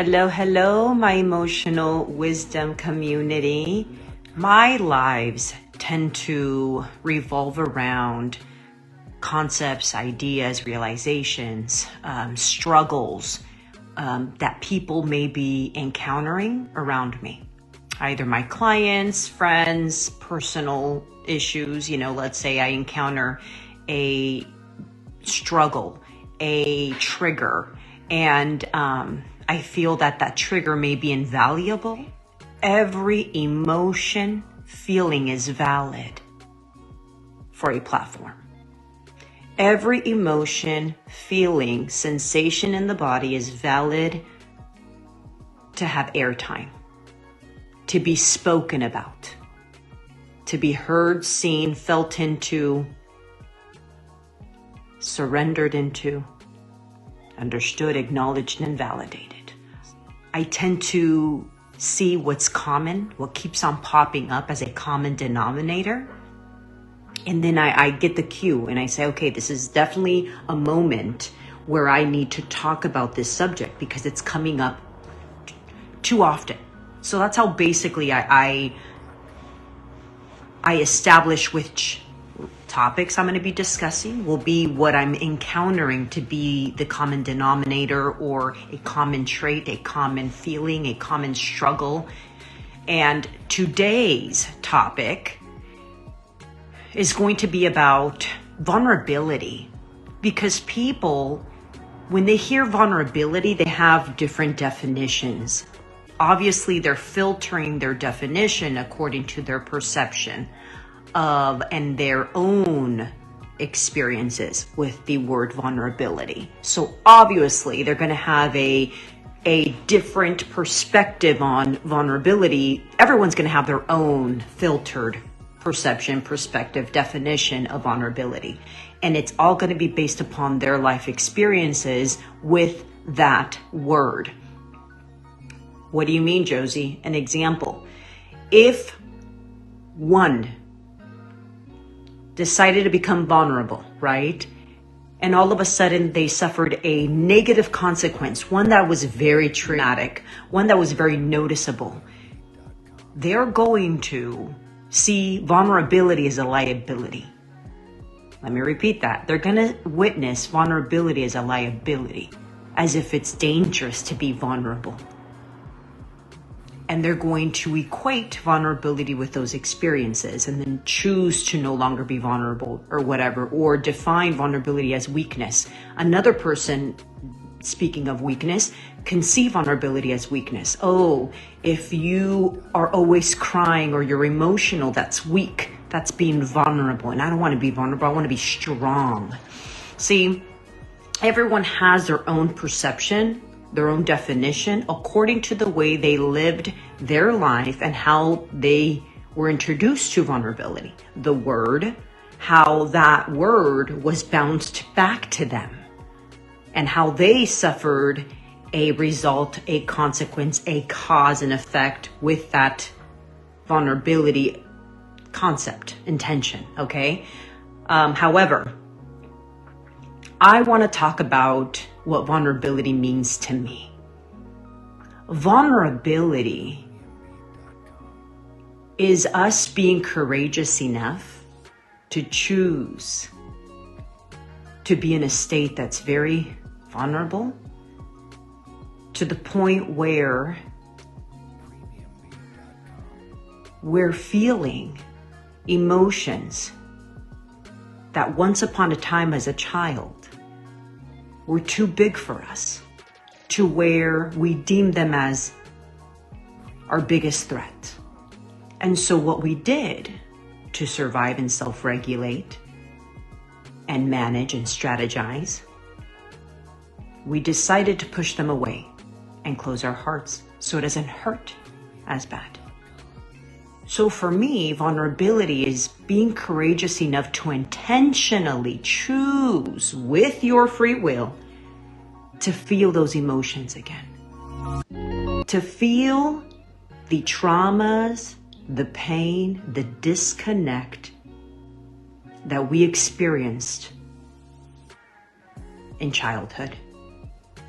Hello, my emotional wisdom community. My lives tend to revolve around concepts, ideas, realizations, struggles that people may be encountering around me. Either my clients, friends, personal issues. Let's say I encounter a struggle, a trigger, and I feel that trigger may be invaluable. Every emotion, feeling is valid for a platform. Every emotion, feeling, sensation in the body is valid to have airtime, to be spoken about, to be heard, seen, felt into, surrendered into, understood, acknowledged, and validated. I tend to see what's common, what keeps on popping up as a common denominator. And then I get the cue and I say, okay, this is definitely a moment where I need to talk about this subject because it's coming up too often. So that's how basically I establish which topics I'm going to be discussing will be what I'm encountering to be the common denominator or a common trait, a common feeling, a common struggle. And today's topic is going to be about vulnerability, because people, when they hear vulnerability, they have different definitions. Obviously, they're filtering their definition according to their perception of and their own experiences with the word vulnerability. So obviously they're going to have a different perspective on vulnerability. Everyone's going to have their own filtered perception, perspective, definition of vulnerability. And it's all going to be based upon their life experiences with that word. What do you mean, Josie? An example. If one decided to become vulnerable, right? And all of a sudden they suffered a negative consequence, one that was very traumatic, one that was very noticeable. They're going to see vulnerability as a liability. Let me repeat that. They're going to witness vulnerability as a liability, as if it's dangerous to be vulnerable. And they're going to equate vulnerability with those experiences and then choose to no longer be vulnerable or whatever, or define vulnerability as weakness. Another person, speaking of weakness, can see vulnerability as weakness. Oh, if you are always crying or you're emotional, that's weak. That's being vulnerable. And I don't want to be vulnerable. I want to be strong. See, everyone has their own perception, their own definition according to the way they lived their life and how they were introduced to vulnerability. The word, how that word was bounced back to them, and how they suffered a result, a consequence, a cause and effect with that vulnerability concept, intention, okay? However, I want to talk about what vulnerability means to me. Vulnerability is us being courageous enough to choose to be in a state that's very vulnerable, to the point where we're feeling emotions that once upon a time as a child were too big for us, to where we deem them as our biggest threat. And so what we did to survive and self-regulate and manage and strategize, we decided to push them away and close our hearts so it doesn't hurt as bad. So for me, vulnerability is being courageous enough to intentionally choose with your free will to feel those emotions again. To feel the traumas, the pain, the disconnect that we experienced in childhood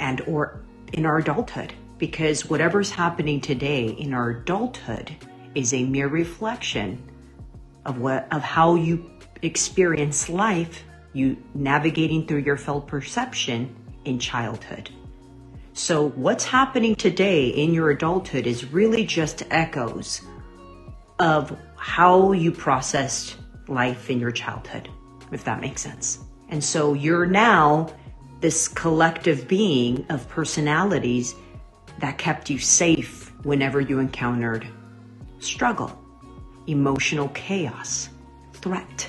and or in our adulthood. because whatever's happening today in our adulthood is a mere reflection of how you experience life, you navigating through your felt perception in childhood. So what's happening today in your adulthood is really just echoes of how you processed life in your childhood, if that makes sense. And so you're now this collective being of personalities that kept you safe whenever you encountered struggle, emotional chaos, threat.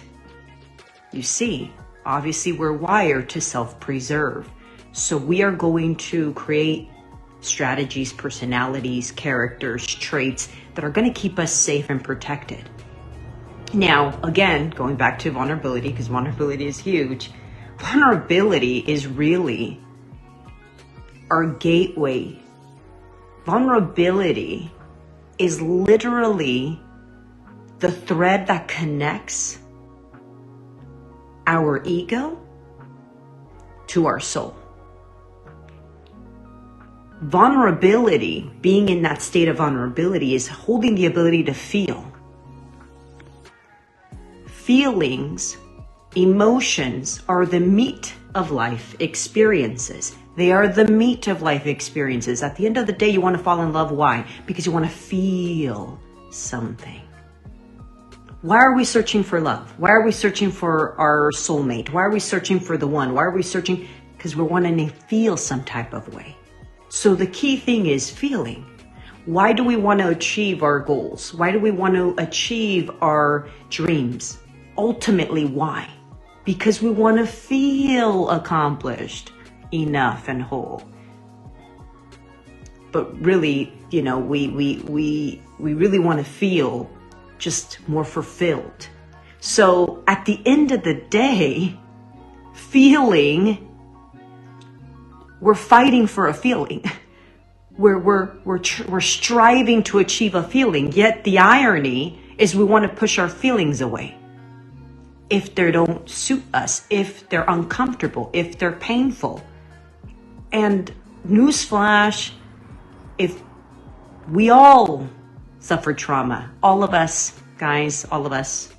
You see, obviously we're wired to self-preserve. So we are going to create strategies, personalities, characters, traits that are going to keep us safe and protected. Now, again, going back to vulnerability, because vulnerability is huge. Vulnerability is really our gateway. Vulnerability is literally the thread that connects our ego to our soul. Vulnerability, being in that state of vulnerability, is holding the ability to feel. Feelings, emotions are the meat of life experiences. They are the meat of life experiences. At the end of the day, you want to fall in love. Why? Because you want to feel something. Why are we searching for love? Why are we searching for our soulmate? Why are we searching for the one? Why are we searching? Because we're wanting to feel some type of way. So the key thing is feeling. Why do we want to achieve our goals? Why do we want to achieve our dreams? Ultimately, why? Because we want to feel accomplished, enough, and whole. But really, we really want to feel just more fulfilled. So at the end of the day, we're fighting for a feeling. We're striving to achieve a feeling. Yet the irony is we want to push our feelings away. If they don't suit us, if they're uncomfortable, if they're painful. And newsflash, if we all suffer trauma, all of us, guys, all of us,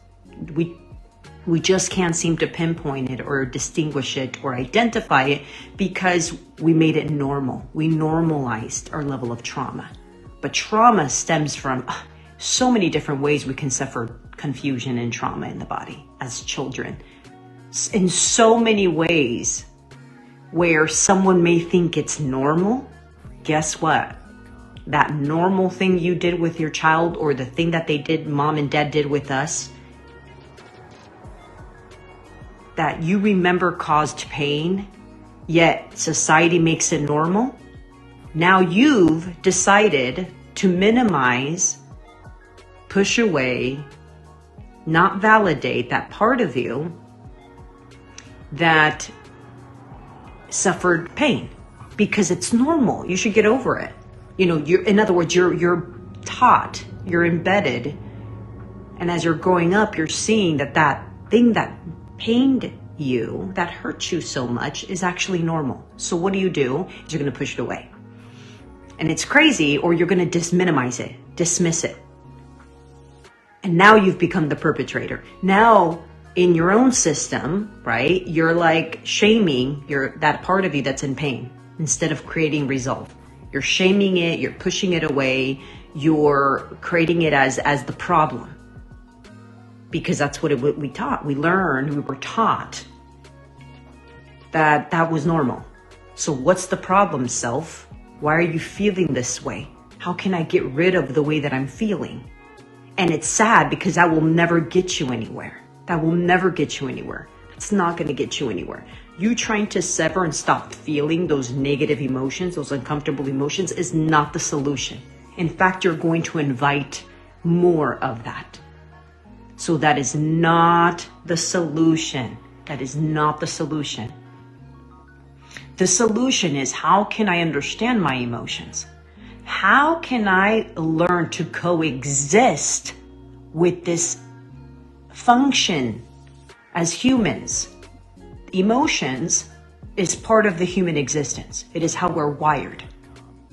we just can't seem to pinpoint it or distinguish it or identify it because we made it normal. We normalized our level of trauma. But trauma stems from so many different ways we can suffer confusion and trauma in the body as children. In so many ways where someone may think it's normal, guess what? That normal thing you did with your child or the thing that they did, mom and dad did with us, that you remember caused pain, yet society makes it normal. Now you've decided to minimize, push away, not validate that part of you that suffered pain because it's normal. You should get over it. In other words, you're taught, you're embedded. And as you're growing up, you're seeing that thing that pained you, that hurt you so much, is actually normal. So what do? Is you're going to push it away. And it's crazy, or you're going to minimize it, dismiss it. And now you've become the perpetrator. Now, in your own system, right, you're like shaming that part of you that's in pain instead of creating resolve. You're shaming it, you're pushing it away, you're creating it as the problem. Because that's what we taught. We were taught that was normal. So what's the problem, self? Why are you feeling this way? How can I get rid of the way that I'm feeling? And it's sad because that will never get you anywhere. That will never get you anywhere. It's not going to get you anywhere. You trying to sever and stop feeling those negative emotions, those uncomfortable emotions, is not the solution. In fact, you're going to invite more of that. So that is not the solution. That is not the solution. The solution is, how can I understand my emotions? How can I learn to coexist with this function as humans? Emotions is part of the human existence. It is how we're wired.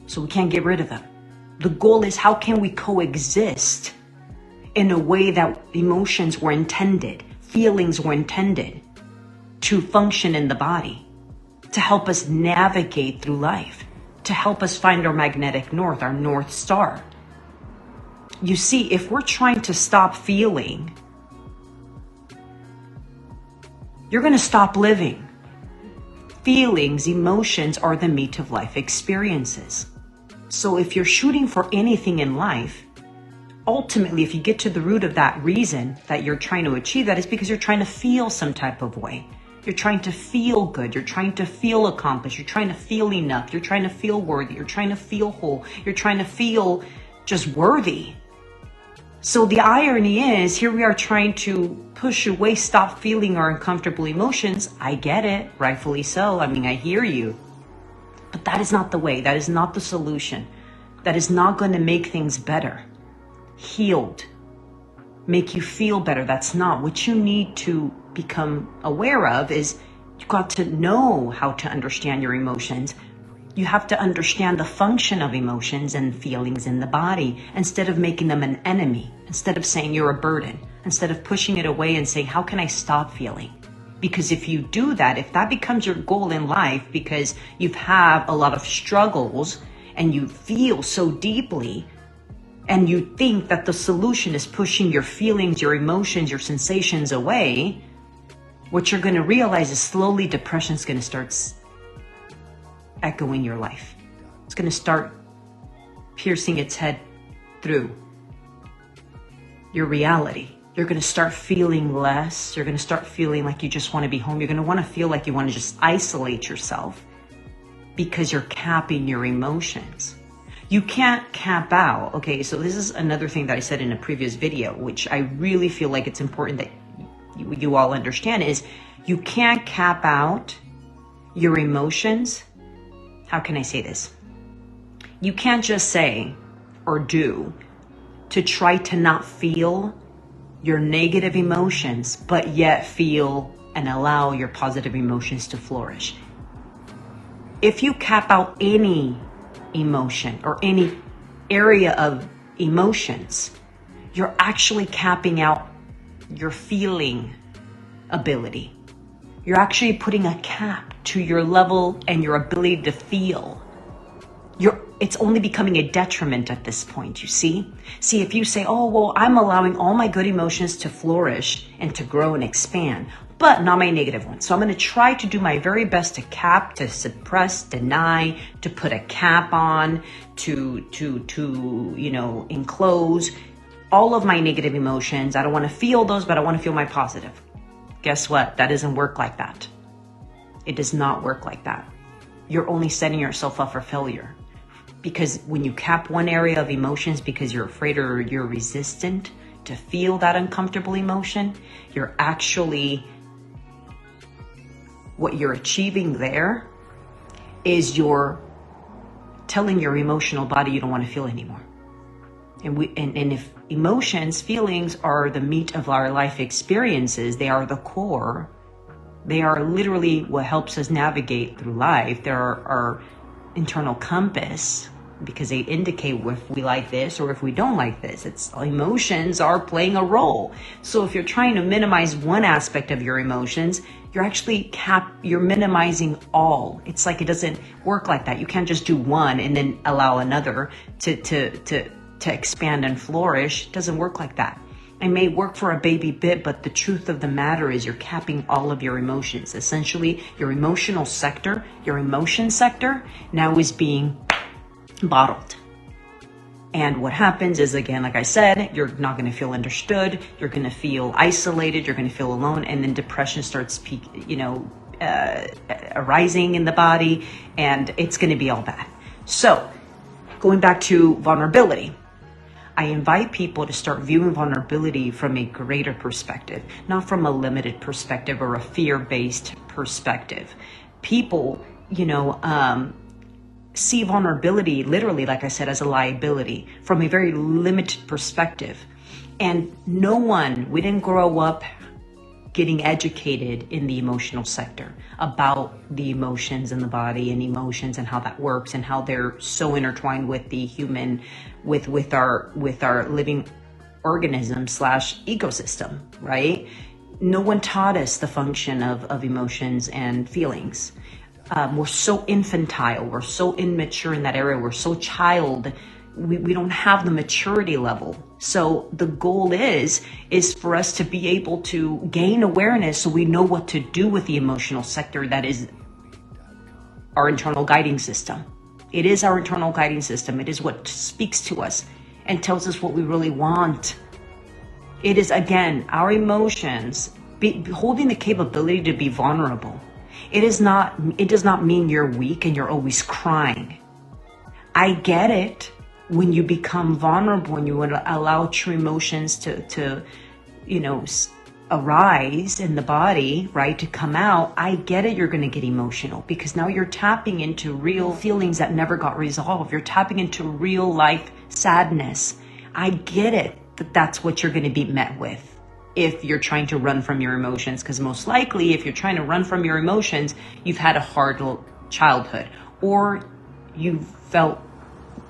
So we can't get rid of them. The goal is, how can we coexist in a way that emotions were intended, feelings were intended to function in the body, to help us navigate through life, to help us find our magnetic north, our North Star. You see, if we're trying to stop feeling, you're going to stop living. Feelings, emotions are the meat of life experiences. So if you're shooting for anything in life, ultimately, if you get to the root of that reason that you're trying to achieve that, is because you're trying to feel some type of way. You're trying to feel good. You're trying to feel accomplished. You're trying to feel enough. You're trying to feel worthy. You're trying to feel whole. You're trying to feel just worthy. So the irony is, here we are trying to push away, stop feeling our uncomfortable emotions. I get it, rightfully so. I mean, I hear you. But that is not the way. That is not the solution. That is not going to make things better, healed, make you feel better. That's not what you need to become aware of. Is you've got to know how to understand your emotions. You have to understand the function of emotions and feelings in the body, instead of making them an enemy, instead of saying you're a burden, instead of pushing it away and saying, how can I stop feeling? Because if you do that, if that becomes your goal in life, because you've had a lot of struggles and you feel so deeply, and you think that the solution is pushing your feelings, your emotions, your sensations away, what you're going to realize is slowly depression is going to start echoing your life. It's going to start piercing its head through your reality. You're going to start feeling less. You're going to start feeling like you just want to be home. You're going to want to feel like you want to just isolate yourself, because you're capping your emotions. You can't cap out. Okay, so this is another thing that I said in a previous video, which I really feel like it's important that you all understand, is you can't cap out your emotions. How can I say this? You can't just say or do to try to not feel your negative emotions, but yet feel and allow your positive emotions to flourish. If you cap out any emotion or any area of emotions, you're actually capping out your feeling ability. You're actually putting a cap to your level and your ability to feel. It's only becoming a detriment at this point, you see? See, if you say, oh, well, I'm allowing all my good emotions to flourish and to grow and expand, but not my negative ones. So I'm going to try to do my very best to cap, to suppress, deny, to put a cap on, to enclose all of my negative emotions. I don't want to feel those, but I want to feel my positive. Guess what? That doesn't work like that. It does not work like that. You're only setting yourself up for failure. Because when you cap one area of emotions because you're afraid or you're resistant to feel that uncomfortable emotion, you're actually, what you're achieving there is you're telling your emotional body you don't want to feel anymore. And if emotions, feelings are the meat of our life experiences, they are the core. They are literally what helps us navigate through life. They're our internal compass, because they indicate if we like this or if we don't like this. It's emotions are playing a role. So if you're trying to minimize one aspect of your emotions, you're actually you're minimizing all. It's like it doesn't work like that. You can't just do one and then allow another to expand and flourish. It doesn't work like that. It may work for a baby bit, but the truth of the matter is you're capping all of your emotions. Essentially, your emotional sector, your emotion sector now is being bottled. And what happens is, again, like I said, you're not going to feel understood. You're going to feel isolated. You're going to feel alone. And then depression starts arising in the body, and it's going to be all bad. So going back to vulnerability, I invite people to start viewing vulnerability from a greater perspective, not from a limited perspective or a fear-based perspective. People, see vulnerability literally, like I said, as a liability from a very limited perspective. And we didn't grow up getting educated in the emotional sector about the emotions in the body and emotions and how that works and how they're so intertwined with the human, with our living organism slash ecosystem, right? No one taught us the function of emotions and feelings. We're so infantile, we're so immature in that area, we're so child, we don't have the maturity level. So the goal is for us to be able to gain awareness so we know what to do with the emotional sector. That is our internal guiding system. It is our internal guiding system. It is what speaks to us and tells us what we really want. It is, again, our emotions holding the capability to be vulnerable. It does not mean you're weak and you're always crying. I get it. When you become vulnerable and you allow true emotions to arise in the body, right, to come out, I get it, you're going to get emotional because now you're tapping into real feelings that never got resolved. You're tapping into real life sadness. I get it that that's what you're going to be met with if you're trying to run from your emotions, because most likely if you're trying to run from your emotions, you've had a hard childhood, or you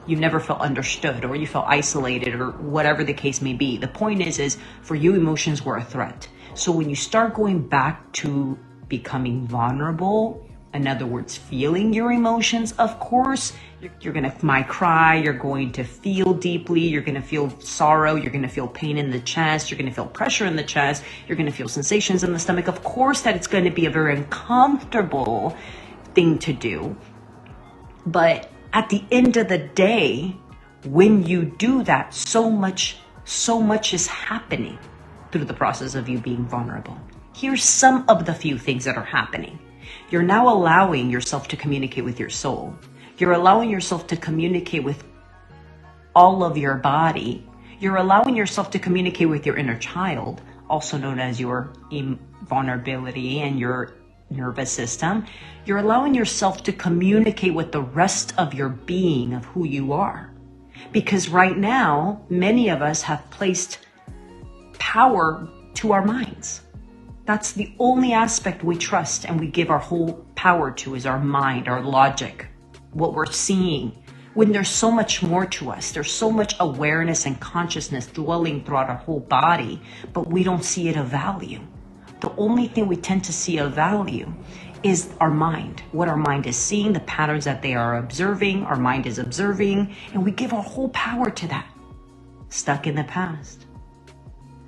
never felt understood, or you felt isolated, or whatever the case may be. The point is for you, emotions were a threat. So when you start going back to becoming vulnerable, in other words, feeling your emotions, of course, you're going to cry, you're going to feel deeply, you're going to feel sorrow, you're going to feel pain in the chest, you're going to feel pressure in the chest, you're going to feel sensations in the stomach. Of course that it's going to be a very uncomfortable thing to do. But at the end of the day, when you do that, so much is happening through the process of you being vulnerable. Here's some of the few things that are happening. You're now allowing yourself to communicate with your soul. You're allowing yourself to communicate with all of your body. You're allowing yourself to communicate with your inner child, also known as your vulnerability and your nervous system. You're allowing yourself to communicate with the rest of your being, of who you are. Because right now, many of us have placed power to our minds. That's the only aspect we trust and we give our whole power to, is our mind, our logic, what we're seeing. When there's so much more to us, there's so much awareness and consciousness dwelling throughout our whole body, but we don't see it of value. The only thing we tend to see of value is our mind, what our mind is seeing, the patterns that they are observing, our mind is observing, and we give our whole power to that. Stuck in the past.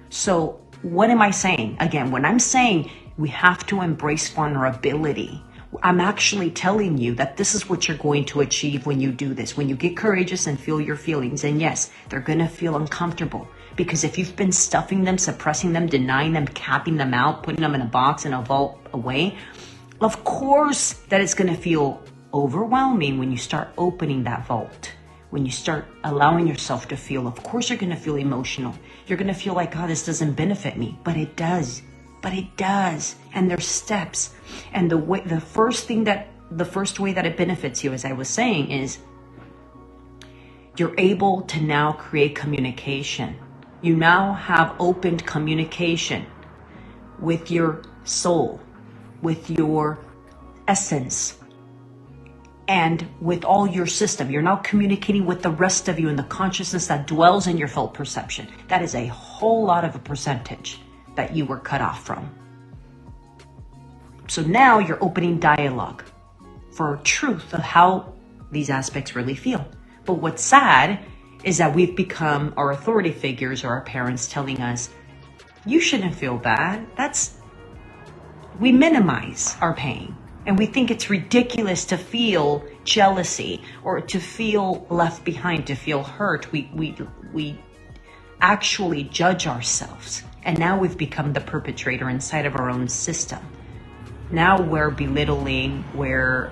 So what am I saying? Again, when I'm saying we have to embrace vulnerability, I'm actually telling you that this is what you're going to achieve when you do this. When you get courageous and feel your feelings, and yes, they're going to feel uncomfortable. Because if you've been stuffing them, suppressing them, denying them, capping them out, putting them in a box and a vault away, of course that it's going to feel overwhelming when you start opening that vault. When you start allowing yourself to feel, of course you're going to feel emotional. You're going to feel like, oh, this doesn't benefit me. But it does. But it does. And there's steps. And the first way that it benefits you, as I was saying, is you're able to now create communication. You now have opened communication with your soul, with your essence, and with all your system. You're now communicating with the rest of you in the consciousness that dwells in your felt perception. That is a whole lot of a percentage that you were cut off from. So now you're opening dialogue for truth of how these aspects really feel. But what's sad is that we've become our authority figures or our parents telling us, you shouldn't feel bad. We minimize our pain. And we think it's ridiculous to feel jealousy or to feel left behind, to feel hurt. We actually judge ourselves. And now we've become the perpetrator inside of our own system. Now we're belittling, we're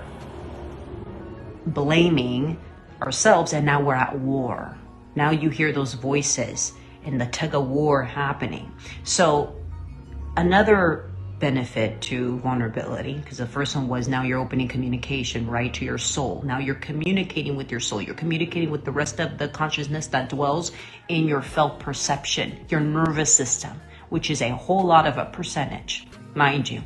blaming ourselves, and now we're at war. Now you hear those voices and the tug of war happening. So another benefit to vulnerability, because the first one was now you're opening communication, right, to your soul. Now you're communicating with your soul. You're communicating with the rest of the consciousness that dwells in your felt perception, your nervous system, which is a whole lot of a percentage, mind you.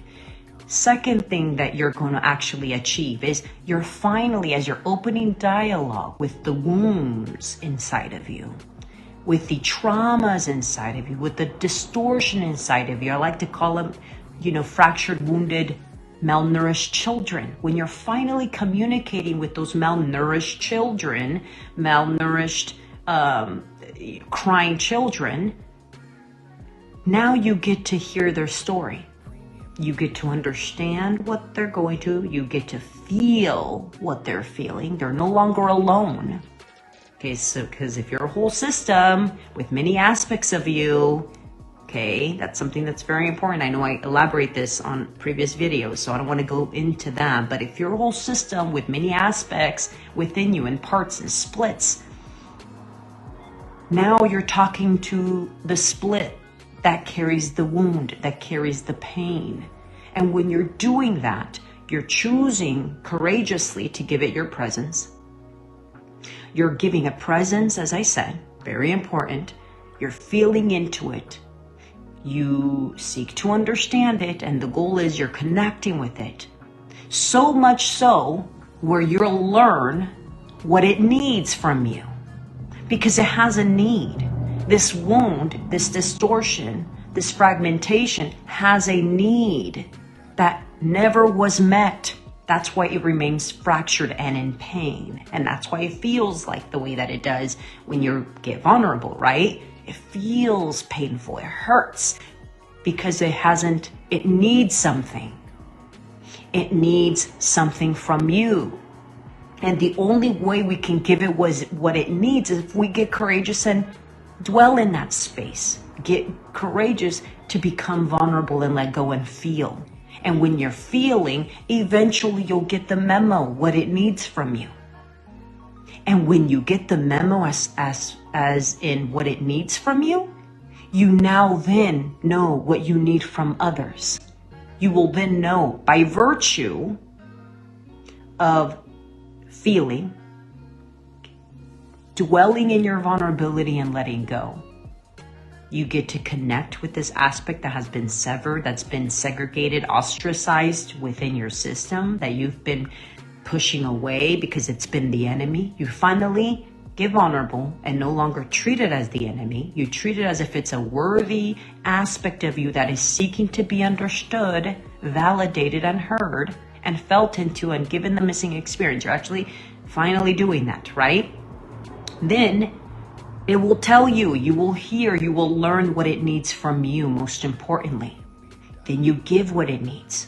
Second thing that you're going to actually achieve is you're finally, as you're opening dialogue with the wounds inside of you, with the traumas inside of you, with the distortion inside of you. I like to call them, fractured, wounded, malnourished children. When you're finally communicating with those malnourished children, malnourished, crying children, now you get to hear their story. You get to understand what they're going to. You get to feel what they're feeling. They're no longer alone. Okay, so because if you're a whole system with many aspects of you, okay, that's something that's very important. I know I elaborate this on previous videos, so I don't want to go into that. But if you're a whole system with many aspects within you and parts and splits, now you're talking to the split that carries the wound, that carries the pain. And when you're doing that, you're choosing courageously to give it your presence. You're giving a presence, as I said, very important. You're feeling into it. You seek to understand it, and the goal is you're connecting with it. So much so where you'll learn what it needs from you, because it has a need. This wound, this distortion, this fragmentation has a need that never was met. That's why it remains fractured and in pain. And that's why it feels like the way that it does when you get vulnerable, right? It feels painful, it hurts, because it needs something. It needs something from you. And the only way we can give it what it needs is if we get courageous and dwell in that space. Get courageous to become vulnerable and let go and feel. And when you're feeling, eventually you'll get the memo, what it needs from you. And when you get the memo as in what it needs from you, you now then know what you need from others. You will then know by virtue of feeling, dwelling in your vulnerability and letting go. You get to connect with this aspect that has been severed, that's been segregated, ostracized within your system, that you've been pushing away because it's been the enemy. You finally get vulnerable and no longer treat it as the enemy. You treat it as if it's a worthy aspect of you that is seeking to be understood, validated, and heard, and felt into and given the missing experience. You're actually finally doing that, right? Then it will tell you, you will hear, you will learn what it needs from you, most importantly. Then you give what it needs.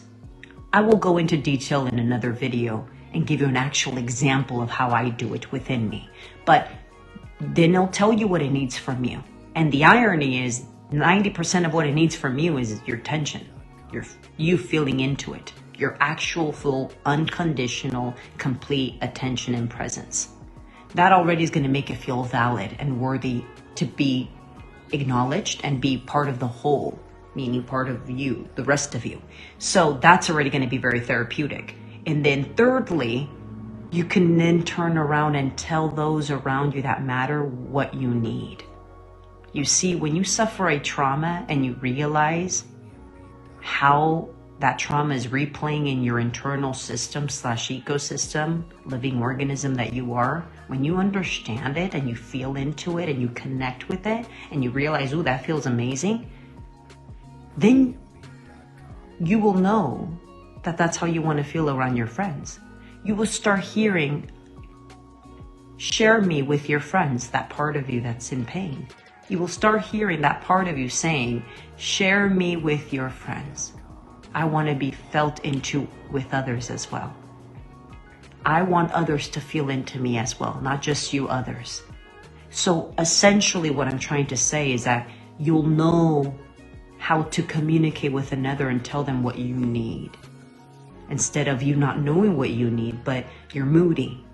I will go into detail in another video and give you an actual example of how I do it within me. But then it'll tell you what it needs from you. And the irony is 90% of what it needs from you is your attention, you feeling into it, your actual full, unconditional, complete attention and presence. That already is going to make it feel valid and worthy to be acknowledged and be part of the whole, meaning part of you, the rest of you. So that's already going to be very therapeutic. And then thirdly, you can then turn around and tell those around you that matter what you need. You see, when you suffer a trauma and you realize how that trauma is replaying in your internal system / ecosystem, living organism that you are, when you understand it and you feel into it and you connect with it and you realize, ooh, that feels amazing, then you will know that that's how you want to feel around your friends. You will start hearing, share me with your friends, that part of you that's in pain. You will start hearing that part of you saying, share me with your friends. I want to be felt into with others as well. I want others to feel into me as well, not just you others. So essentially what I'm trying to say is that you'll know how to communicate with another and tell them what you need. Instead of you not knowing what you need, but you're moody,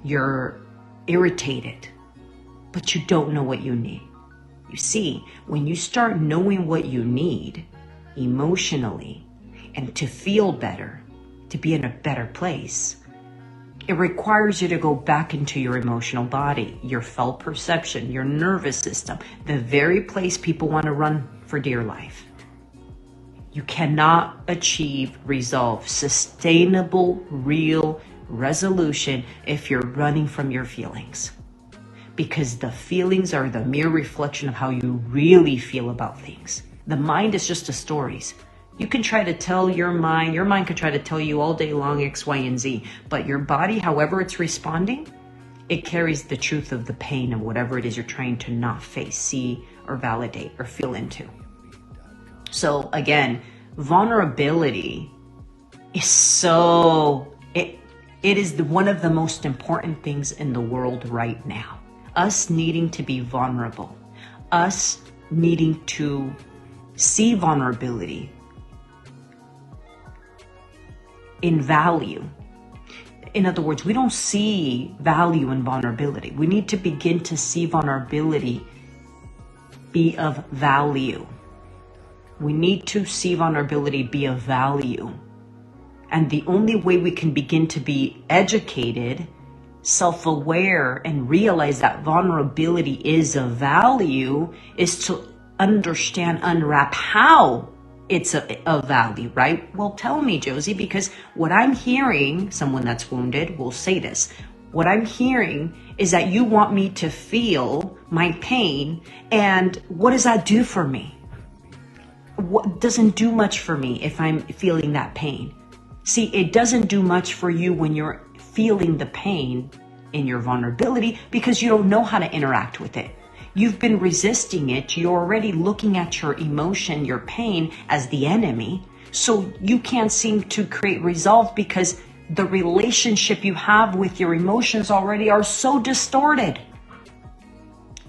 you're irritated, but you don't know what you need. You see, when you start knowing what you need emotionally and to feel better, to be in a better place, it requires you to go back into your emotional body, your felt perception, your nervous system, the very place people want to run for dear life. You cannot achieve resolve, sustainable, real resolution if you're running from your feelings. Because the feelings are the mere reflection of how you really feel about things. The mind is just the stories. You can try to tell your mind can try to tell you all day long X, Y, and Z, but your body, however it's responding, it carries the truth of the pain of whatever it is you're trying to not face, see, or validate, or feel into. So again, vulnerability is it is one of the most important things in the world right now. Us needing to be vulnerable, us needing to see vulnerability in value. In other words, we don't see value in vulnerability. We need to begin to see vulnerability be of value. We need to see vulnerability be of value. And the only way we can begin to be educated, self-aware, and realize that vulnerability is of value is to understand, unwrap how it's of value, right? Well, tell me, Josie, because what I'm hearing, someone that's wounded will say this, what I'm hearing is that you want me to feel my pain, and what does that do for me? What doesn't do much for me if I'm feeling that pain? See, it doesn't do much for you when you're feeling the pain in your vulnerability because you don't know how to interact with it. You've been resisting it. You're already looking at your emotion, your pain as the enemy. So you can't seem to create resolve because the relationship you have with your emotions already are so distorted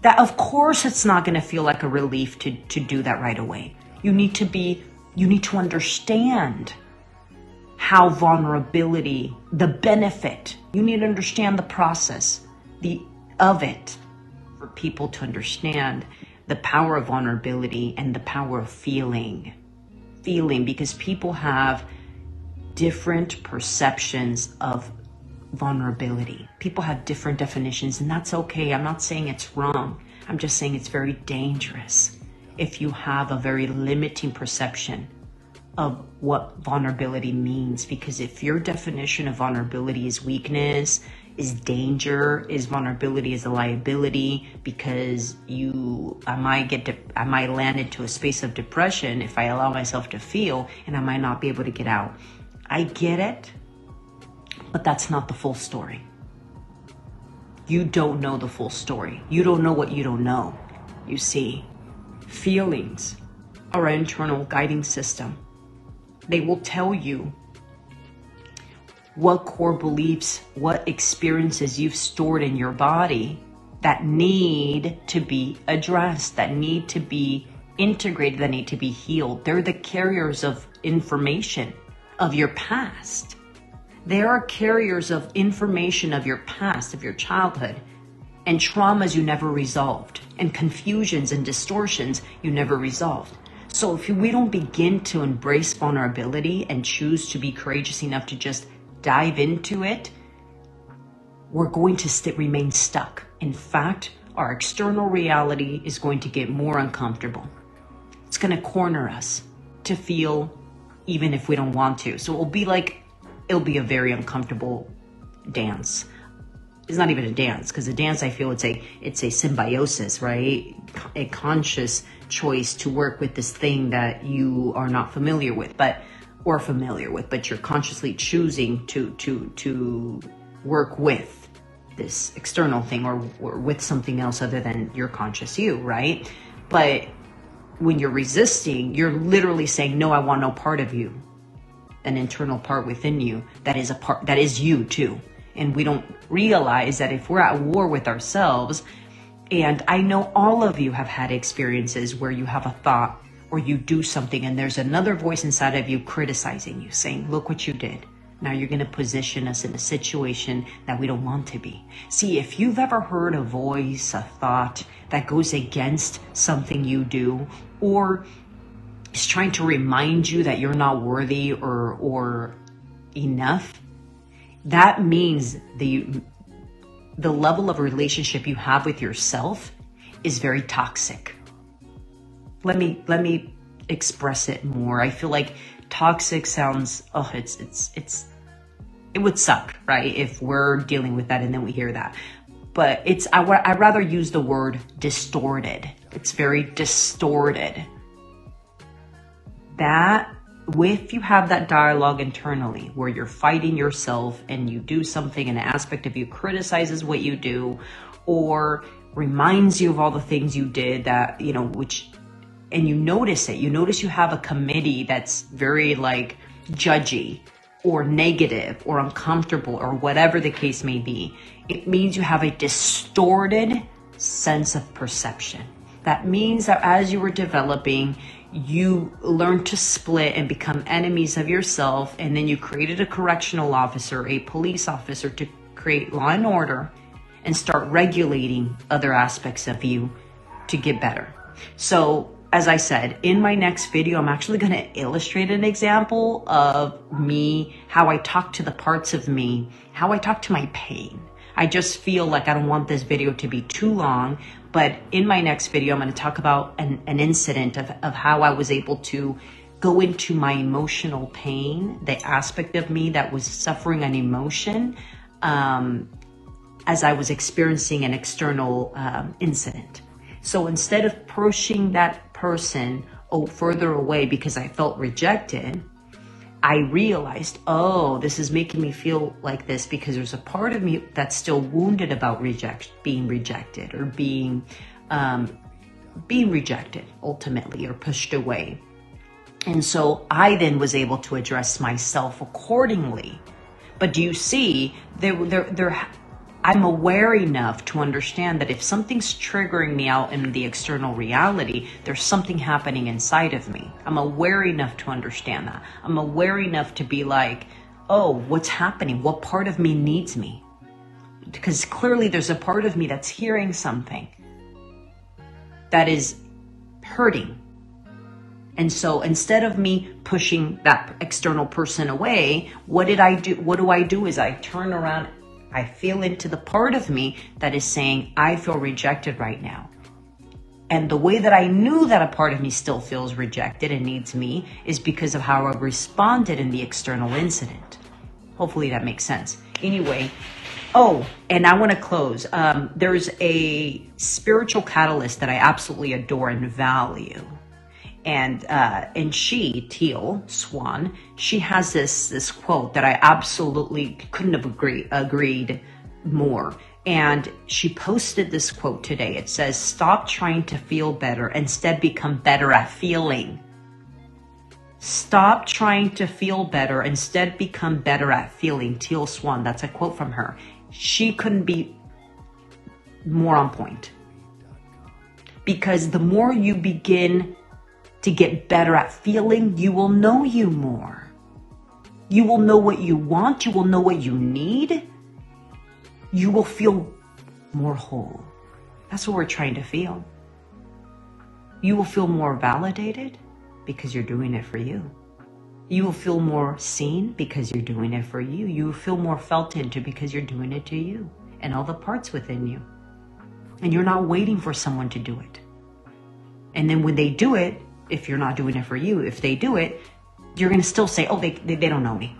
that of course it's not going to feel like a relief to do that right away. You need to understand how vulnerability, the benefit, you need to understand the process of it for people to understand the power of vulnerability and the power of feeling, because people have different perceptions of vulnerability. People have different definitions, and that's okay. I'm not saying it's wrong. I'm just saying it's very dangerous if you have a very limiting perception of what vulnerability means. Because if your definition of vulnerability is weakness, is danger, is vulnerability is a liability, because I might land into a space of depression if I allow myself to feel, and I might not be able to get out. I get it, but that's not the full story. You don't know the full story. You don't know what you don't know. You see, feelings are an internal guiding system. They will tell you what core beliefs, what experiences you've stored in your body that need to be addressed, that need to be integrated, that need to be healed. They're the carriers of information of your past. They are carriers of information of your past, of your childhood, and traumas you never resolved, and confusions and distortions you never resolved. So if we don't begin to embrace vulnerability and choose to be courageous enough to just dive into it, we're going to remain stuck. In fact, our external reality is going to get more uncomfortable. It's going to corner us to feel even if we don't want to. So it'll be a very uncomfortable dance. It's not even a dance, because a dance, I feel it's a symbiosis, right? A conscious choice to work with this thing that you are not familiar with, but you're consciously choosing to work with this external thing or with something else other than your conscious you, right? But when you're resisting, you're literally saying, no, I want no part of you. An internal part within you that is you too. And we don't realize that if we're at war with ourselves, and I know all of you have had experiences where you have a thought or you do something and there's another voice inside of you criticizing you, saying, look what you did. Now you're going to position us in a situation that we don't want to be. See, if you've ever heard a voice, a thought that goes against something you do, or is trying to remind you that you're not worthy or enough, that means the level of relationship you have with yourself is very toxic. let me express it more. I feel like toxic sounds, it would suck, right? If we're dealing with that and then we hear that. But I'd rather use the word distorted. It's very distorted. That, if you have that dialogue internally where you're fighting yourself and you do something, an aspect of you criticizes what you do or reminds you of all the things you did that, and you notice it, you have a committee that's very like judgy or negative or uncomfortable or whatever the case may be, it means you have a distorted sense of perception. That means that as you were developing, you learned to split and become enemies of yourself, and then you created a correctional officer, a police officer to create law and order and start regulating other aspects of you to get better. So as I said, in my next video, I'm actually going to illustrate an example of me, how I talk to the parts of me, how I talk to my pain. I just feel like I don't want this video to be too long, but in my next video, I'm going to talk about an incident of how I was able to go into my emotional pain, the aspect of me that was suffering an emotion as I was experiencing an external incident. So instead of pushing that person further away because I felt rejected, I realized, this is making me feel like this because there's a part of me that's still wounded about being rejected or being rejected ultimately or pushed away. And so I then was able to address myself accordingly. But do you see, I'm aware enough to understand that if something's triggering me out in the external reality, there's something happening inside of me. I'm aware enough to understand that. I'm aware enough to be like, what's happening? What part of me needs me? Because clearly there's a part of me that's hearing something that is hurting. And so instead of me pushing that external person away, what do I do is I turn around, I feel into the part of me that is saying, I feel rejected right now. And the way that I knew that a part of me still feels rejected and needs me is because of how I responded in the external incident. Hopefully that makes sense. Anyway, and I want to close. There's a spiritual catalyst that I absolutely adore and value. And she, Teal Swan, she has this quote that I absolutely couldn't have agreed more. And she posted this quote today. It says, "Stop trying to feel better. Instead, become better at feeling." Stop trying to feel better. Instead, become better at feeling. Teal Swan, that's a quote from her. She couldn't be more on point. Because the more you begin to get better at feeling, you will know you more. You will know what you want. You will know what you need. You will feel more whole. That's what we're trying to feel. You will feel more validated because you're doing it for you. You will feel more seen because you're doing it for you. You will feel more felt into because you're doing it to you and all the parts within you. And you're not waiting for someone to do it. And then when they do it, if you're not doing it for you, if they do it, you're going to still say, they don't know me.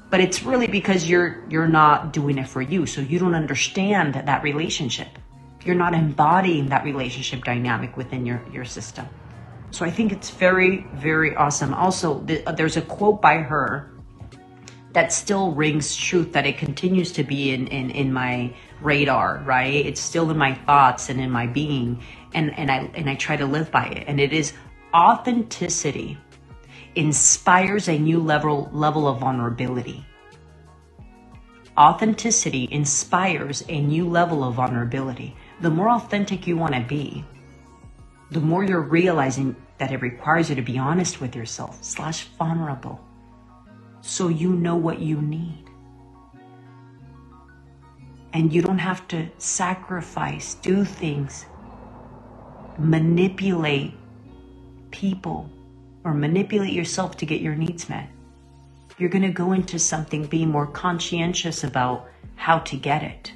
But it's really because you're not doing it for you. So you don't understand that relationship. You're not embodying that relationship dynamic within your system. So I think it's very, very awesome. Also, there's a quote by her that still rings truth, that it continues to be in my radar, right? It's still in my thoughts and in my being. And I try to live by it. And it is, authenticity inspires a new level of vulnerability. Authenticity inspires a new level of vulnerability. The more authentic you want to be, the more you're realizing that it requires you to be honest with yourself / vulnerable. So you know what you need. And you don't have to sacrifice, do things, manipulate people, or manipulate yourself to get your needs met. You're going to go into something being more conscientious about how to get it.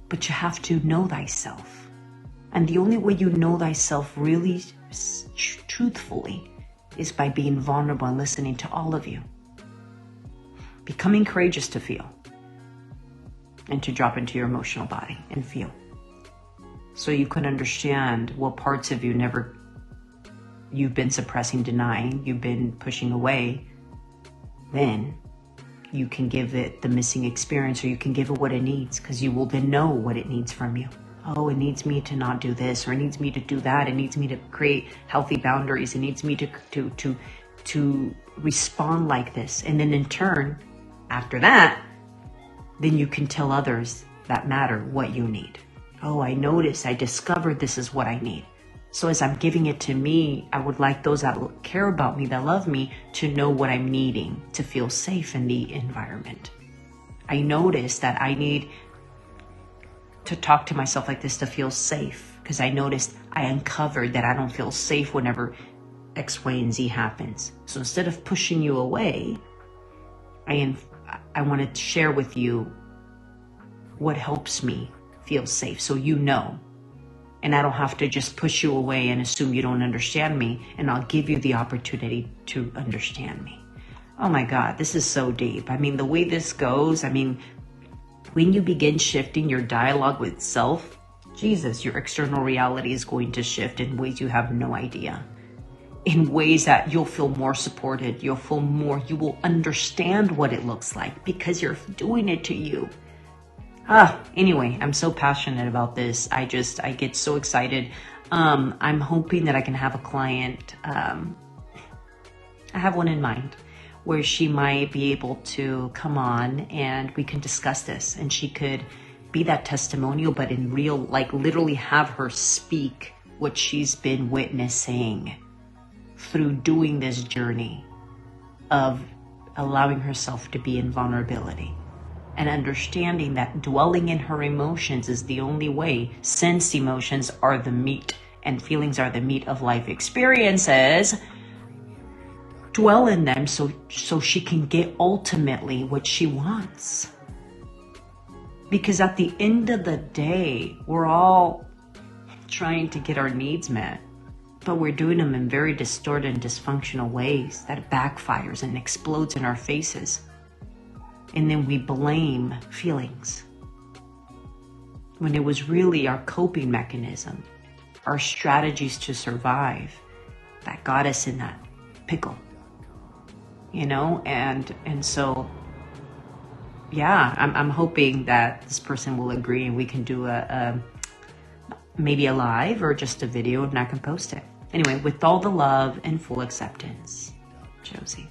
But you have to know thyself. And the only way you know thyself really truthfully is by being vulnerable and listening to all of you. Becoming courageous to feel and to drop into your emotional body and feel. So you can understand what parts of you've been suppressing, denying, you've been pushing away. Then you can give it the missing experience, or you can give it what it needs, because you will then know what it needs from you. Oh, it needs me to not do this, or it needs me to do that. It needs me to create healthy boundaries. It needs me to respond like this. And then in turn, after that, then you can tell others that matter what you need. Oh, I discovered this is what I need. So as I'm giving it to me, I would like those that care about me, that love me, to know what I'm needing to feel safe in the environment. I notice that I need to talk to myself like this to feel safe, because I noticed I uncovered that I don't feel safe whenever X, Y, and Z happens. So instead of pushing you away, I want to share with you what helps me feel safe, so you know. And I don't have to just push you away and assume you don't understand me, and I'll give you the opportunity to understand me. Oh my God, this is so deep. I mean, the way this goes, when you begin shifting your dialogue with self, Jesus, your external reality is going to shift in ways you have no idea. In ways that you'll feel more supported, you will understand what it looks like because you're doing it to you. Anyway, I'm so passionate about this. I get so excited. I'm hoping that I can have a client. I have one in mind where she might be able to come on and we can discuss this, and she could be that testimonial, but in real, like literally have her speak what she's been witnessing through doing this journey of allowing herself to be in vulnerability. And understanding that dwelling in her emotions is the only way, since emotions are the meat and feelings are the meat of life experiences. Dwell in them so she can get ultimately what she wants. Because at the end of the day, we're all trying to get our needs met, but we're doing them in very distorted and dysfunctional ways that backfires and explodes in our faces. And then we blame feelings when it was really our coping mechanism, our strategies to survive that got us in that pickle, and so, yeah, I'm hoping that this person will agree and we can do maybe a live or just a video, and I can post it. Anyway, with all the love and full acceptance, Josie.